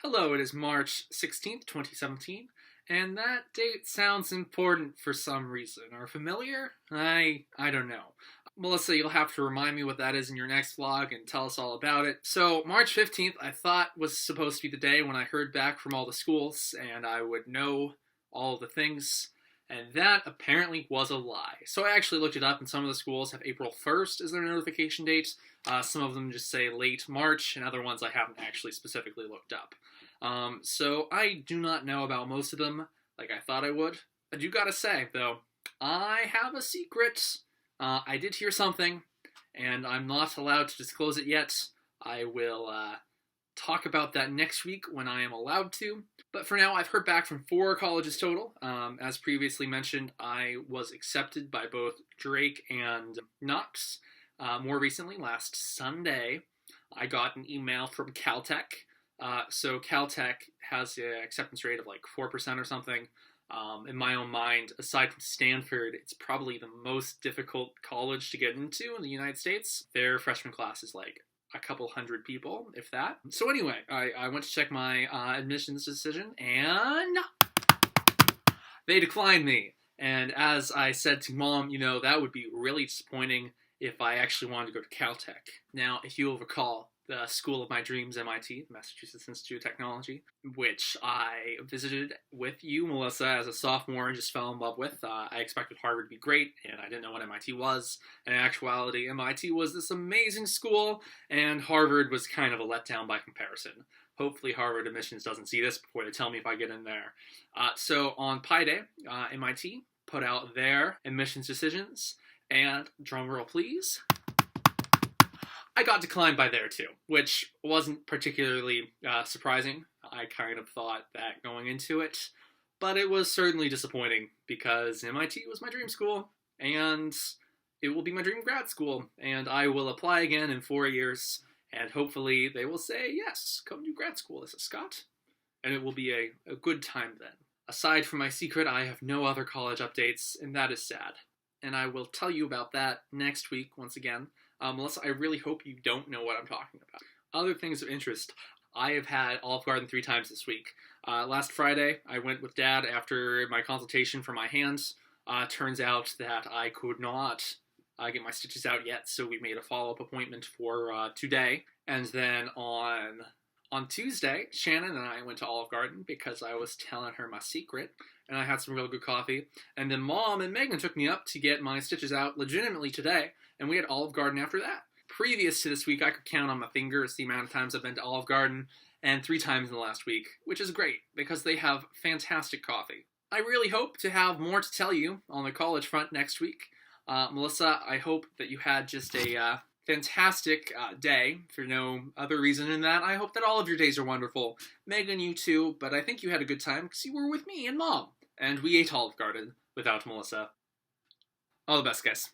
Hello, it is March 16th, 2017, and that date sounds important for some reason. Or familiar? I don't know. Melissa, you'll have to remind me what that is in your next vlog and tell us all about it. So, March 15th, I thought was supposed to be the day when I heard back from all the schools and I would know all the things, and that apparently was a lie. So I actually looked it up, and some of the schools have April 1st as their notification date. Some of them just say late March, and other ones I haven't actually specifically looked up. So I do not know about most of them like I thought I would. I do gotta say, though, I have a secret. I did hear something, and I'm not allowed to disclose it yet. I will talk about that next week when I am allowed to. But for now, I've heard back from 4 colleges total. As previously mentioned, I was accepted by both Drake and Knox. More recently, last Sunday, I got an email from Caltech. So Caltech has an acceptance rate of like 4% or something. In my own mind, aside from Stanford, it's probably the most difficult college to get into in the United States. Their freshman class is like a couple hundred people, if that. So anyway, I went to check my admissions decision, and they declined me. And as I said to Mom, that would be really disappointing if I actually wanted to go to Caltech. Now, if you'll recall, the school of my dreams, MIT, Massachusetts Institute of Technology, which I visited with you, Melissa, as a sophomore and just fell in love with. I expected Harvard to be great, and I didn't know what MIT was. And in actuality, MIT was this amazing school, and Harvard was kind of a letdown by comparison. Hopefully Harvard admissions doesn't see this before they tell me if I get in there. So on Pi Day, MIT put out their admissions decisions, and drumroll please, I got declined by there too, which wasn't particularly surprising. I kind of thought that going into it, but it was certainly disappointing because MIT was my dream school, and it will be my dream grad school, and I will apply again in 4 years, and hopefully they will say, yes, come do grad school, this is Scott, and it will be a good time then. Aside from my secret, I have no other college updates, and that is sad. And I will tell you about that next week once again. Melissa, I really hope you don't know what I'm talking about. Other things of interest. I have had Olive Garden 3 times this week. Last Friday, I went with Dad after my consultation for my hands. Turns out that I could not get my stitches out yet, so we made a follow-up appointment for today. And then on Tuesday, Shannon and I went to Olive Garden because I was telling her my secret, and I had some real good coffee. And then Mom and Megan took me up to get my stitches out legitimately today, and we had Olive Garden after that. Previous to this week, I could count on my fingers the amount of times I've been to Olive Garden, and 3 times in the last week, which is great, because they have fantastic coffee. I really hope to have more to tell you on the college front next week. Melissa, I hope that you had just a fantastic day, for no other reason than that. I hope that all of your days are wonderful. Megan, you too, but I think you had a good time because you were with me and Mom, and we ate Olive Garden without Melissa. All the best, guys.